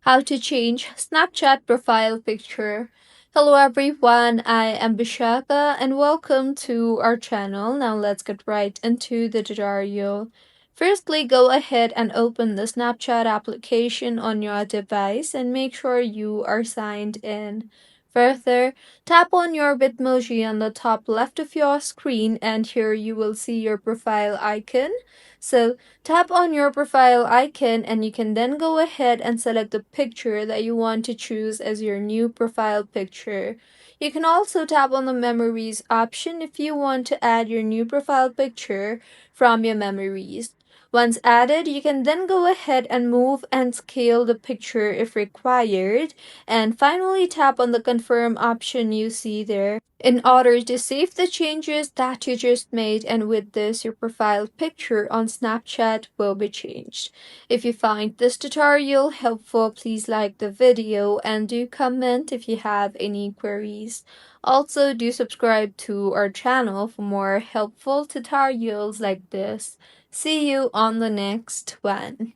How to change Snapchat profile picture. Hello everyone, I am Bishaka and welcome to our channel. Now let's get right into the tutorial. Firstly, go ahead and open the Snapchat application on your device and make sure you are signed in. Further, tap on your Bitmoji on the top left of your screen and here you will see your profile icon. So tap on your profile icon and you can then go ahead and select the picture that you want to choose as your new profile picture. You can also tap on the memories option if you want to add your new profile picture from your memories. Once added, you can then go ahead and move and scale the picture if required. And finally, tap on the confirm option you see there in order to save the changes that you just made, and with this your profile picture on Snapchat will be changed. If you find this tutorial helpful, please like the video and do comment if you have any queries. Also, do subscribe to our channel for more helpful tutorials like this. See you on the next one.